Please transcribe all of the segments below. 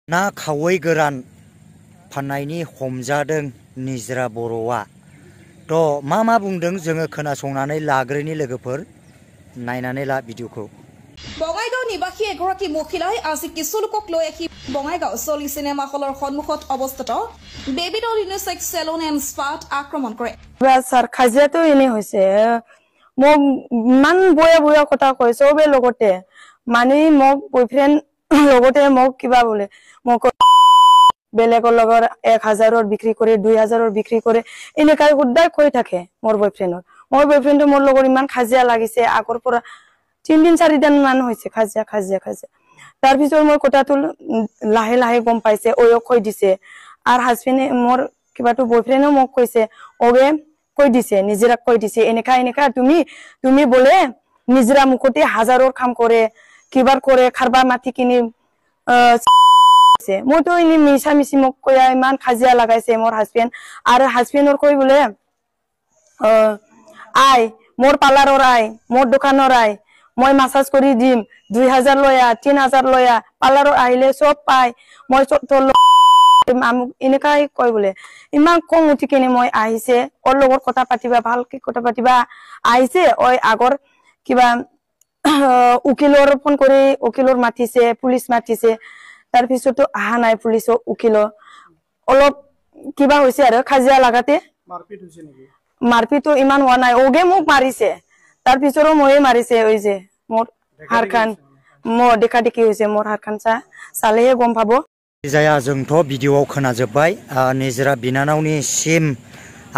ना खावै गोरान फाननायनि हमजादों निजरा बर'आ थ' मा बुंदों जोङो खोनासंनानै लाग्रोनि लोगोफोर नायनानै ला भिडिअखौ। বঙাইগাঁও নিবাসী এগৰাকী মহিলাই আজি কিছু লোকক লৈ আহি বঙাইগাঁও চলি চিনেমা হলৰ সন্মুখত অৱস্থিত baby doll unisex salon and স্পাত আক্ৰমণ কৰে। স্যার খাজিয়াটো এনে হৈছে মোক ইমান বয়া কথা কয় চবে লগতে মানে মোক বয়ফ্রেন্ড লগতে মোক কিবা বলে মোক বেলেগৰ লগত 1000ৰ বিক্ৰী কৰে 2000ৰ বিক্ৰী কৰে এনেকাই সদায় কৈ থাকে মোৰ বয়ফ্রেন্ড মোৰ লগত ইমান খাজিয়া লাগিছে আগৰ পৰা 3 দিন 4 দিন মান হৈছে খাজিয়া তাৰ পিছত মই কথাটো লাহে গম পাইছে ওয়ক কৈ দিছে আৰু হাজবেন্ডে মোৰ কিবাটো বয়ফ্রেন্ডও মোক কৈছে ওগে কৈ দিছে নিজৰা কৈ দিছে এনেকা তুমি বলে নিজৰা মুখতে 1000ৰ কাম কৰে কিবাৰ কৰে খাৰবা মাটি কিনি মই তো ইনি মিছা মোক কয়া ইমান খাজিয়া লাগাইছে মোৰ হাজবেন্ড আৰু হাজবেন্ডৰ কৈ বলে আই মোৰ পাৰ্লাৰৰ আই মোৰ দোকানৰ আই মই মাসাজ কৰি দিম 2000 লয়া 3000 লয়া পাৰ্লাৰৰ আহিলে সব পাই মই তোৰ এনেকাই কয় বলে ইমান কম উঠি কিনে মই আহিছে ওর লগত কথা পাতিবা ভালকে কথা পাতিবা আহিছে ওই আগৰ কিবা উকিলৰ ফোন কৰি উকিলৰ মাতিছে পুলিচ মাতিছে তাৰ পিছতো আহা নাই পুলিচ উকিল অলপ কিবা হৈছে আৰু খাজিয়া লাগাতে মারপিট হৈছে নেকি মারপিটও ইমান হোৱা নাই ওগে মোক মাৰিছে তাৰ পিছৰো ময়ে মাৰিছে ওই যে মোৰ হাৰখান মোৰ দেখা দেখি হৈছে মোৰ হাৰখান চালেহে গম পাব जाया जोंथ' भिडिअआव खोनाजोब्बाय निजरा बिनानावनि सिम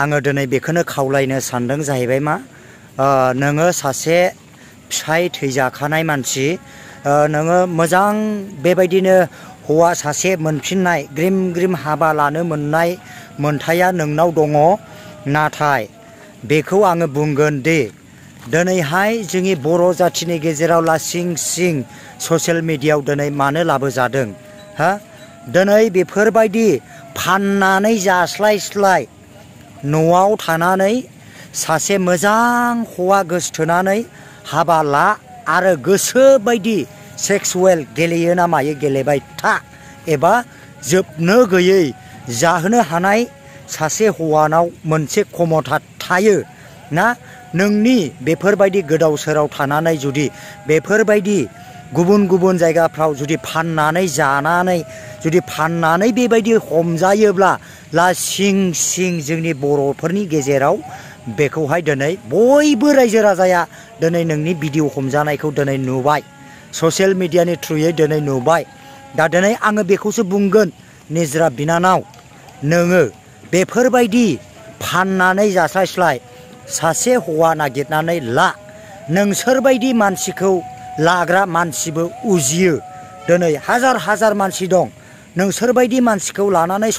आङो दिनै बेखौनो खावलायनो सानदों जाहैबाय मा नोङो सासे फिसाय थैजाखानाय मानसि नोङो मोजां बेबायदिनो हौवा सासे मोनफिननाय ग्रिम हाबा लानो मोननाय मोनथाया नोंनाव दङ नाथाय बेखौ आङो बुंगोन दि दिनैहाय जोंनि बर' जाथिनि गेजेराव लासिं सिं ससियेल मिडियायाव दिनै मानो लाबोजादों हा दिनै बेफोरबायदि फाननानै जास्लायस्लाय न'आव थानानै सासे मोजां हौवा गोसथोनानै हाबा ला आरो गोसो बायदि सेक्सुवेल गेलेयो ना मायो गेलेबाय था एबा जोबनो गैयै जाहोनो हानाय सासे हौवानाव मोनसे खमथा थायो ना नोंनि बेफोरबायदि गोदाव सोराव थानानै जुदि बेफोरबायदि गुबुन जायगाफ्राव जुदि फाननानै जानानै जुदि फाननानै बेबायदि हमजायोब्ला लासिं सिं जोंनि बर'फोरनि गेजेराव बेखौहाय दिनै बयबो रायजो राजाया दिनै नोंनि भिडिअ हमजानायखौ दिनै नुबाय ससियेल मिडियानि थ्रुयै दिनै नुबाय दा दिनै आङो बेखौसो बुंगोन निजरा बिनानाव नोङो बेफोरबायदि फाननानै जास्लायस्लाय सासे हौवा नागिरनानै ला नोंसोरबायदि मानसिखौ लाग्रा मानसिबो उजियो दिनै हाजार मानसि दं नोंसोरबायदि मानसिखौ लानानै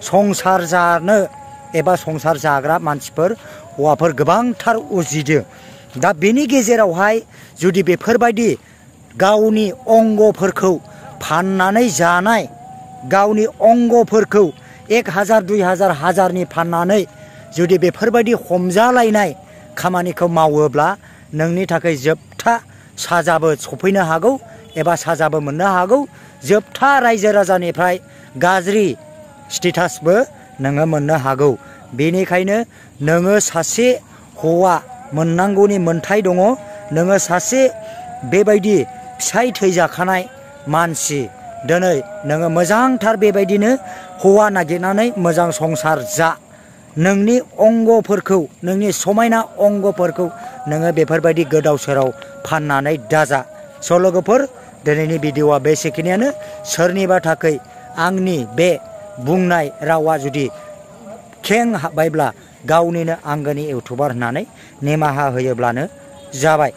संसार जानो एबा संसार जाग्रा मानसिफोर हौवाफोर गोबांथार उजिदों दा बेनि गेजेरावहाय जुदि बेफोरबायदि गावनि अंगफोरखौ फाननानै जानाय गावनि अंगफोरखौ 1000 2000 हाजारनि फाननानै जुदि बेफोरबायदि हमजालायनाय खामानिखौ मावोब्ला नोंनि थाखाय जोबथा साजाबो सफैनो हागौ एबा साजाबो मोननो हागौ जोबथा रायजो राजानिफ्राय गाज्रि स्टेटासबो नोङो मोननो हागौ बेनिखायनो नोङो सासे हौवा मोननांगौनि मोनथाय दङ नोङो सासे बेबायदि फिसाय थैजाखानाय मानसि दिनै नोङो मोजांथार बेबायदिनो हौवा नागिरनानै मोजां संसार जा नोंनि अंगफोरखौ नोंनि समायना अंगफोरखौ नोङो बेफोरबायदि गोदाव सोराव फाननानै दाजा स' लोगोफोर दिनैनि भिडिअआ बेसेखिनियानो सोरनिबा थाखाय आंनि बे बुंनाय रावा जुदि खें हाबबायब्ला गावनिनो आंगोनि इउटुबार होननानै निमाहा होयोब्लानो जाबाय।